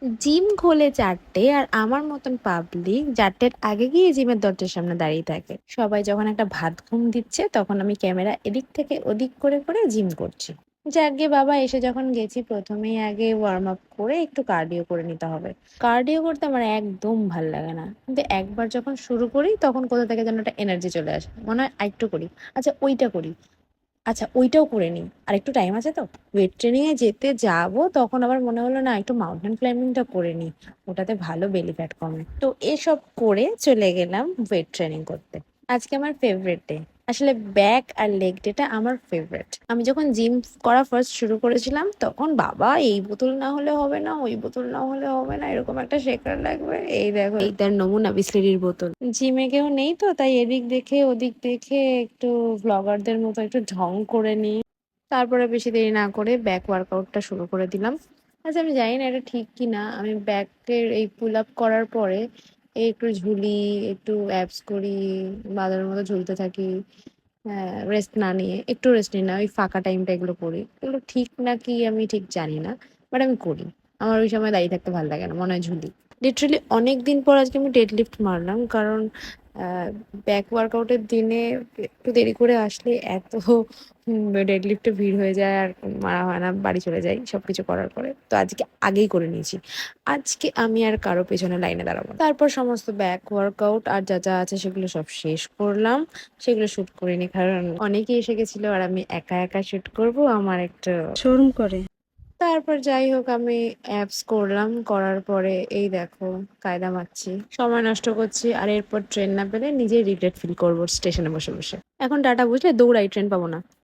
Gym খোলে ৪টে আর আমার মতন পাবলিক ৪টের আগে গিয়ে জিমের দরজার সামনে দাঁড়িয়ে থাকে। সবাই যখন একটা ভাত ঘুম দিচ্ছে তখন আমি ক্যামেরা এদিক থেকে ওদিক করে করে জিম করছি। যাকগে বাবা, এসে যখন গেছি প্রথমেই আগে ওয়ার্ম আপ করে একটু কার্ডিও করে নিতে হবে। কার্ডিও করতে আমার একদম ভাল লাগে না, কিন্তু একবার যখন শুরু করি তখন কোথা থেকে যেন একটা এনার্জি চলে আসে, মনে হয় আরেকটু করি, আচ্ছা ওইটা করি, আচ্ছা ওইটাও করে নিই, আর একটু টাইম আছে তো। ওয়েট ট্রেনিং এ যেতে যাব তখন আবার মনে হলো না, একটু মাউন্টেন ক্লাইম্বিংটা করে নিই, ওটাতে ভালো বেলি ফ্যাট কমে। তো এসব করে চলে গেলাম ওয়েট ট্রেনিং করতে। আজকে আমার ফেভারিট ডে। আসলে ব্যাক আর লেগ ডেটা আমার ফেভারিট। আমি যখন জিম করা ফার্স্ট শুরু করেছিলাম তখন বাবা এই বোতল না হলে হবে না, ওই বোতল না হলে হবে না, এরকম একটা শেখার লাগবে। এই দেখো, এই তার নমুনা বিসলেরির বোতল। জিমে কেউ নেই তো তাই এদিক দেখে ওদিক দেখে একটু ভ্লগারদের মতো একটু ঢং করে নিই। তারপরে বেশি দেরি না করে ব্যাক ওয়ার্কআউটটা শুরু করে দিলাম। আচ্ছা আমি জানি না এটা ঠিক কি না, আমি ব্যাকের এই পুল আপ করার পরে এই একটু ঝুলি, একটু অ্যাবস করি, বাঁদরের মতো ঝুলতে থাকি। হ্যাঁ, রেস্ট না নিয়ে, একটু রেস্ট নিই না, ওই ফাঁকা টাইমটা এগুলো করি। এগুলো ঠিক না কি আমি ঠিক জানি না, বাট আমি করি। আমার ওই সময় দাঁড়িয়ে থাকতে ভালো লাগে না, মনে হয় ঝুলি। লিটারালি অনেক দিন পর আজকে আমি ডেড লিফট মারলাম, কারণ ব্যাক ওয়ার্কআউটের দিনে একটু দেরি করে আসলে এত ডেড লিফটে ভিড় হয়ে যায় আর মারা হয় না, বাড়ি চলে যাই সবকিছু করার পরে। তো আজকে আগেই করে নিয়েছি। আজকে আমি আর কারো পেছনে লাইনে দাঁড়াবো না। তারপর সমস্ত ব্যাক ওয়ার্কআউট আর যা যা আছে সেগুলো সব শেষ করলাম। সেগুলো শুট করিনি, কারণ অনেকেই এসে গেছিল আর আমি একা একা শুট করব, আমার একটু শোরুম করে। তারপর যাই হোক আমি অ্যাপস করলাম, করার পরে এই দেখো কায়দা মারছি, সময় নষ্ট করছি, আর এরপর ট্রেন না পেলে নিজেই রিগ্রেট ফিল করবো স্টেশনে বসে বসে। এখন টাটা, বুঝলে, দৌড়াই, ট্রেন পাবো না।